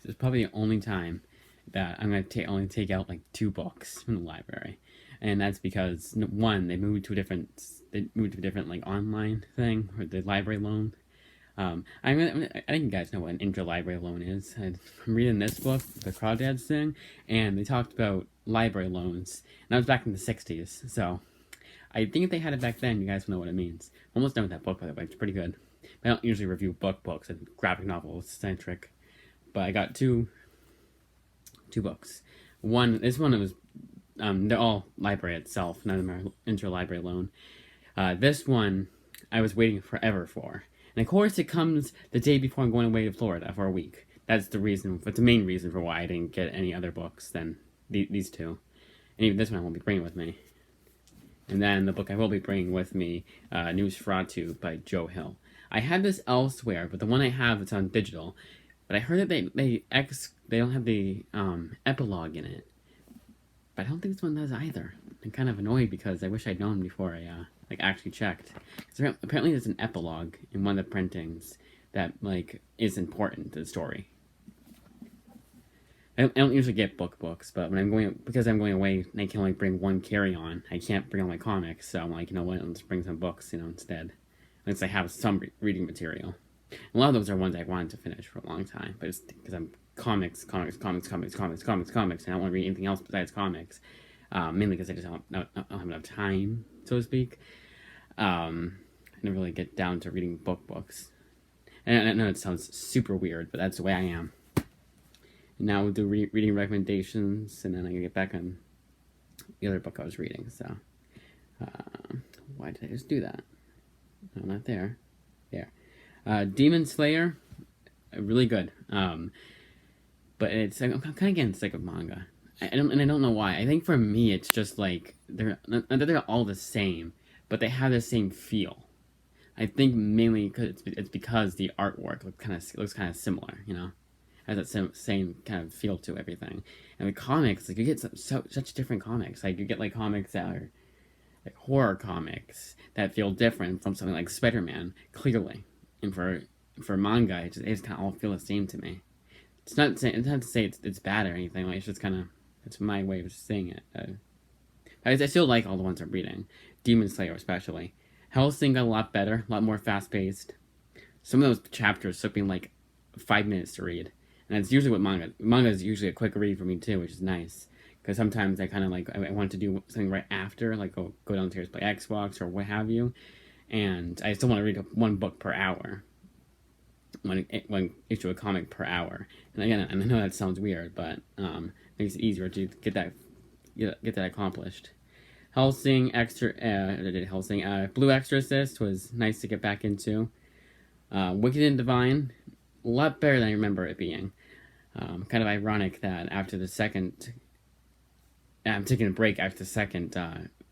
It's probably the only time that I'm gonna only take out like 2 books from the library, and that's because one, they moved to a different like online thing or the library loan. I think you guys know what an interlibrary loan is. I'm reading this book, the Crawdads thing, and they talked about library loans, and that was back in the '60s. So I think if they had it back then, you guys will know what it means. I'm almost done with that book, by the way. It's pretty good. I don't usually review books and graphic novels centric, but I got two books. This one was they're all library itself, none of them are interlibrary loan. This one I was waiting forever for, and of course it comes the day before I'm going away to Florida for a week. That's the reason. That's the main reason for why I didn't get any other books than these two, and even this one I won't be bringing with me. And then the book I will be bringing with me, Nosferatu by Joe Hill. I had this elsewhere, but the one I have it's on digital. But I heard that they don't have the epilogue in it. But I don't think this one does either. I'm kind of annoyed because I wish I'd known before I actually checked. So apparently there's an epilogue in one of the printings that is important to the story. I don't usually get books, but when because I'm going away and I can only bring one carry-on, I can't bring all my comics, so I'm like, you know what, let's bring some books, instead. At least I have some reading material. A lot of those are ones I wanted to finish for a long time, but it's because I'm comics, and I don't want to read anything else besides comics. Mainly because I just don't have enough time, so to speak. I don't really get down to reading books. And I know it sounds super weird, but that's the way I am. And now we'll do reading recommendations, and then I'm going to get back on the other book I was reading. So, why did I just do that? No, not there. There. Demon Slayer, really good. But it's I'm kind of getting sick of manga. I don't know why. I think for me it's just like they're all the same, but they have the same feel. I think mainly because it's because the artwork looks kind of similar, has that same kind of feel to everything. And the comics, you get such different comics. You get comics that are like horror comics that feel different from something like Spider-Man, clearly. And for manga, it just kind of all feel the same to me. It's not to say it's bad or anything. It's just kind of it's my way of saying it. I still like all the ones I'm reading, Demon Slayer especially. Hellsing got a lot better, a lot more fast paced. Some of those chapters took me 5 minutes to read, and that's usually what manga is usually a quick read for me too, which is nice. Because sometimes I kind of I want to do something right after, go downstairs, play Xbox or what have you, and I still want to read one book per hour. One issue of a comic per hour, and again, I know that sounds weird, but makes it easier to get that accomplished. Hellsing Blue Exorcist was nice to get back into. Wicked and Divine, a lot better than I remember it being. Kind of ironic that after the second, I'm taking a break after the second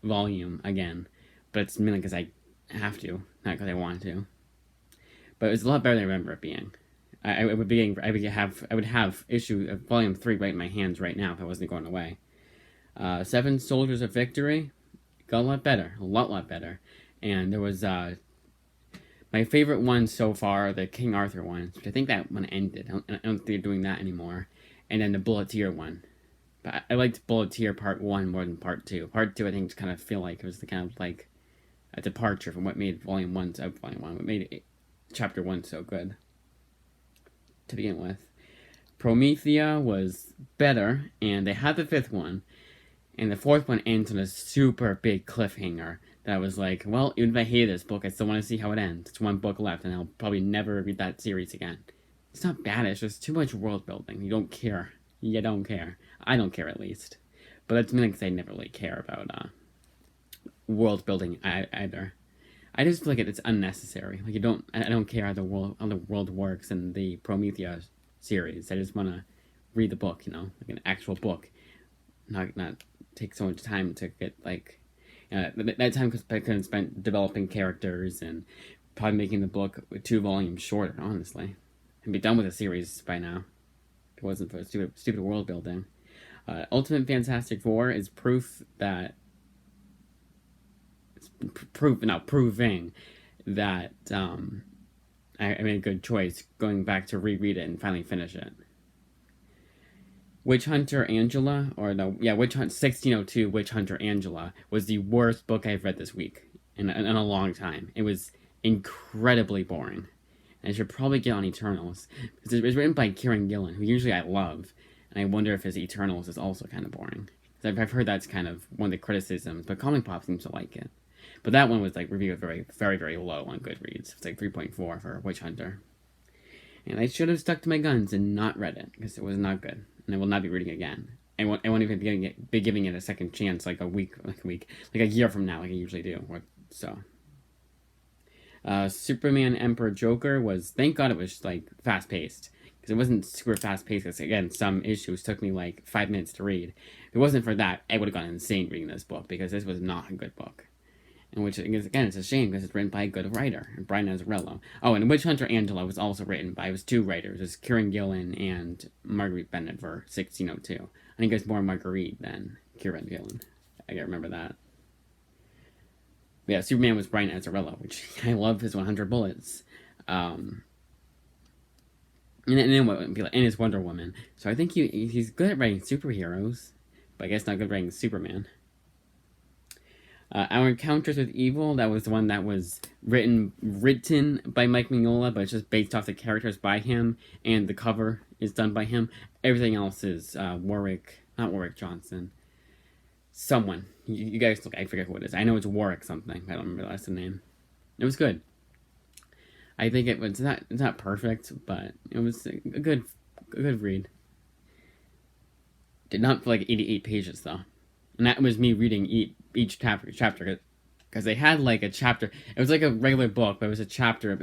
volume again, but it's mainly because I have to, not because I want to. But it was a lot better than I remember it being. I would have issue of volume 3 right in my hands right now if I wasn't going away. 7 Soldiers of Victory got a lot better. And there was my favorite one so far, the King Arthur one, which I think that one ended. I don't think they're doing that anymore. And then the Bulleteer one. But I liked Bulleteer Part 1 more than Part 2. Part 2 I think just kind of feel like it was the kind of a departure from what made Volume 1 what made Chapter 1 so good to begin with. Promethea was better, and they had the 5th one, and the 4th one ends on a super big cliffhanger that was well, even if I hate this book, I still want to see how it ends. It's one book left, and I'll probably never read that series again. It's not bad, it's just too much world building. You don't care. You don't care. I don't care, at least. But that's mainly because I never really care about world building either. I just feel like it's unnecessary. I don't care how the world works in the Promethea series. I just want to read the book, an actual book, not take so much time to get that time I could have spent developing characters and probably making the book 2 volumes shorter. Honestly, and be done with the series by now. If it wasn't for stupid world building. Ultimate Fantastic Four is proof that. Proving that I made a good choice going back to reread it and finally finish it. Witch Hunter Angela, or no, yeah, Witch Hunt 1602 Witch Hunter Angela was the worst book I've read this week in a long time. It was incredibly boring. And I should probably get on Eternals because it was written by Kieran Gillen, who usually I love, and I wonder if his Eternals is also kind of boring. I've heard that's kind of one of the criticisms, but Comic Pop seems to like it. But that one was like reviewed very, very, very low on Goodreads. It's like 3.4 for Witch Hunter. And I should have stuck to my guns and not read it because it was not good, and I will not be reading it again. I won't even be giving it a second chance like a year from now, like I usually do. So, Superman Emperor Joker was, thank God it was like fast paced, because it wasn't super fast paced. Because again, some issues took me like 5 minutes to read. If it wasn't for that, I would have gone insane reading this book because this was not a good book. And which, again, it's a shame because it's written by a good writer, Brian Azzarello. Oh, and Witch Hunter Angela was also written by, it was two writers. It was Kieran Gillen and Marguerite Bennett for 1602. I think it's more Marguerite than Kieran Gillen. I gotta remember that. But yeah, Superman was Brian Azzarello, which I love his 100 Bullets. And his Wonder Woman. So I think he's good at writing superheroes, but I guess not good at writing Superman. Our Encounters with Evil, that was the one that was written by Mike Mignola, but it's just based off the characters by him, and the cover is done by him. Everything else is not Warwick Johnson. Someone. You guys look, I forget who it is. I know it's Warwick something. I don't remember the last name. It was good. I think it's not perfect, but it was a good read. Did not feel like 88 pages though. And that was me reading each chapter, because they had like a chapter. It was like a regular book, but it was a chapter,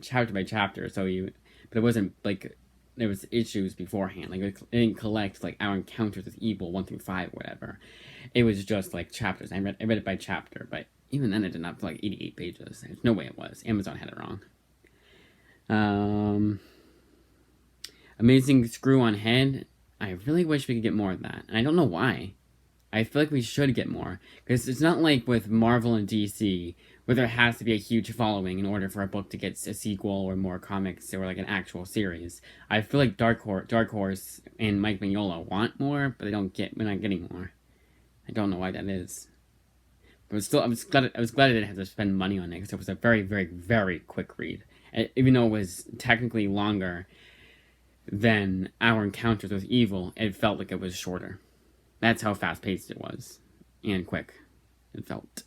chapter by chapter. But it wasn't like there was issues beforehand. Like it didn't collect like Our Encounters with Evil 1 through 5, whatever. It was just like chapters. I read it by chapter, but even then it did not feel like 88 pages. There's no way it was. Amazon had it wrong. Amazing Screw on Head. I really wish we could get more of that, and I don't know why. I feel like we should get more, because it's not like with Marvel and DC, where there has to be a huge following in order for a book to get a sequel or more comics or like an actual series. I feel like Dark Horse and Mike Mignola want more, but we're not getting more. I don't know why that is. But still, I was glad I didn't have to spend money on it, because it was a very, very, very quick read. Even though it was technically longer than Our Encounters with Evil, it felt like it was shorter. That's how fast-paced it was. And quick. It felt.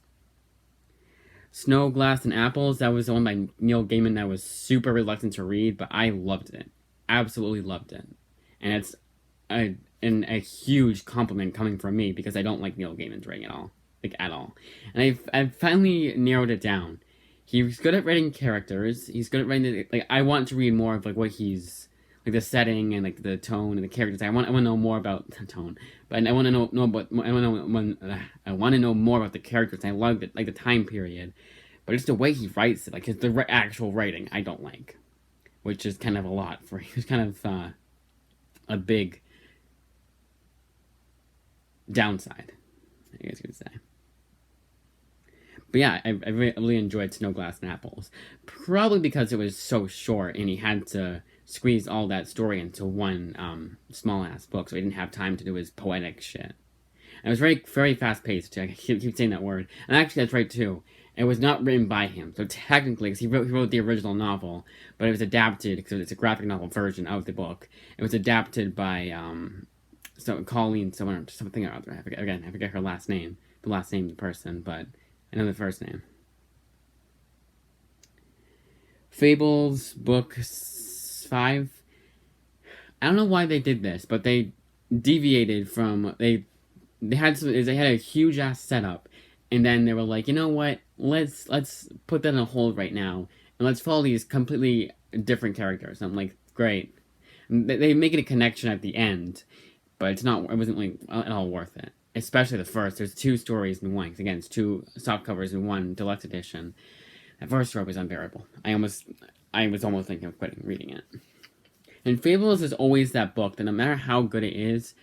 Snow, Glass, and Apples, that was the one by Neil Gaiman that I was super reluctant to read, but I loved it. Absolutely loved it. And it's a huge compliment coming from me, because I don't like Neil Gaiman's writing at all. Like, at all. And I've finally narrowed it down. He's good at writing characters. He's good at writing... I want to read more of, like, what he's... Like, the setting and, like, the tone and the characters. I want to know more about the tone. But I want to I want to know more about the characters. I love it, like, the time period. But it's the way he writes it. Like, the actual writing I don't like. Which is kind of a lot for... It's kind of a big downside, I guess you could say. But yeah, I really enjoyed Snow, Glass, and Apples. Probably because it was so short and he had to squeeze all that story into one small-ass book, so he didn't have time to do his poetic shit. And it was very, very fast-paced, too. I keep saying that word. And actually, that's right, too. It was not written by him. So technically, because he wrote the original novel, but it was adapted, because it's a graphic novel version of the book. It was adapted by Colleen, something or other. I forget her last name. The last name of the person, but I know the first name. Fables, book 5. I don't know why they did this, but they deviated from... They had a huge ass setup, and then they were like, you know what? Let's put that on hold right now, and let's follow these completely different characters. And I'm like, great. And they make it a connection at the end, but it wasn't like at all worth it. Especially the first. There's 2 stories in one. Again, it's 2 soft covers in one deluxe edition. That first story was unbearable. I was almost thinking of quitting reading it. And Fables is always that book that no matter how good it is,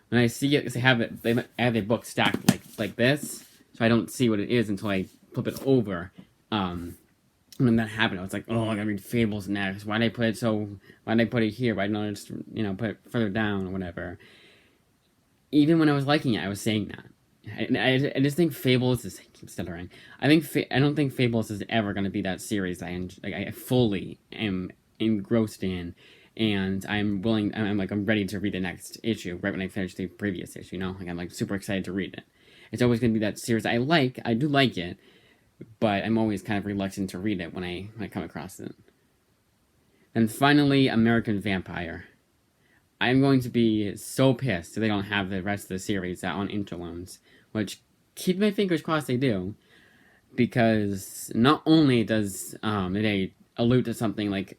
when I see it, because they have a book stacked like this, so I don't see what it is until I flip it over. When that happened, I was like, oh, I gotta read Fables next. Why did I put it here? Why didn't I just, put it further down or whatever? even when I was liking it, I was saying that. I just think Fables is. I keep stuttering. I don't think Fables is ever going to be that series I fully am engrossed in, and I'm willing. I'm ready to read the next issue right when I finish the previous issue. Like I'm like super excited to read it. It's always going to be that series I like. I do like it, but I'm always kind of reluctant to read it when I come across it. And finally, American Vampire. I'm going to be so pissed if they don't have the rest of the series out on Interloans, which keep my fingers crossed they do, because not only does it allude to something like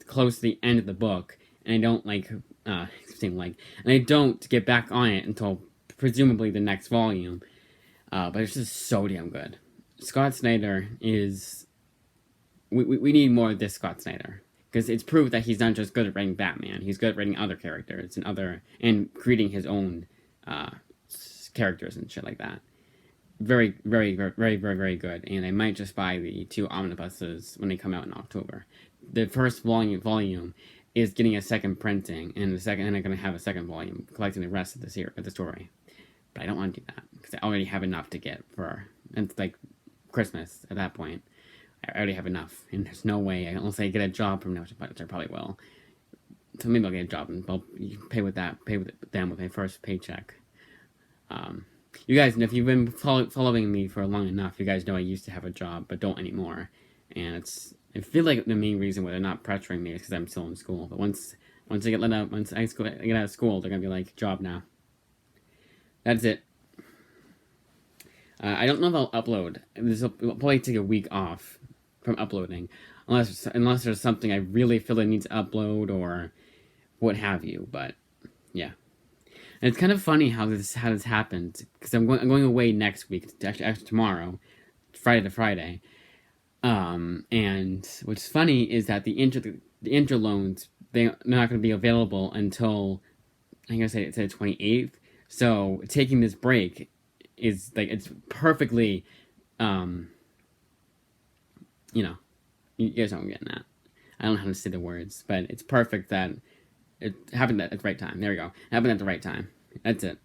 close to the end of the book, and I don't and I don't get back on it until presumably the next volume, but it's just so damn good. Scott Snyder is. We need more of this Scott Snyder. Because it's proved that he's not just good at writing Batman. He's good at writing other characters and creating his own characters and shit like that. Very, very, very, very, very, very good. And I might just buy the 2 omnibuses when they come out in October. The first volume is getting a second printing, and I'm going to have a second volume collecting the rest of the story. But I don't want to do that because I already have enough to get for Christmas at that point. I already have enough, and there's no way, unless I get a job from now, which I probably will. So maybe I'll get a job, and I'll pay with them with my first paycheck. You guys, if you've been following me for long enough, you guys know I used to have a job, but don't anymore. And I feel like the main reason why they're not pressuring me is because I'm still in school. But once I get let out, once I get out of school, they're gonna be like, job now. That's it. I don't know if I'll upload. This will probably take a week off from uploading, unless there's something I really feel I need to upload or what have you. But yeah, and it's kind of funny how this happened, because I'm going away next week, actually tomorrow, Friday to Friday. And what's funny is that the interloans, they're not going to be available until I think it's the 28th. So taking this break is it's perfectly, you guys know what I'm getting at. I don't know how to say the words, but it's perfect that it happened at the right time. There we go. It happened at the right time. That's it.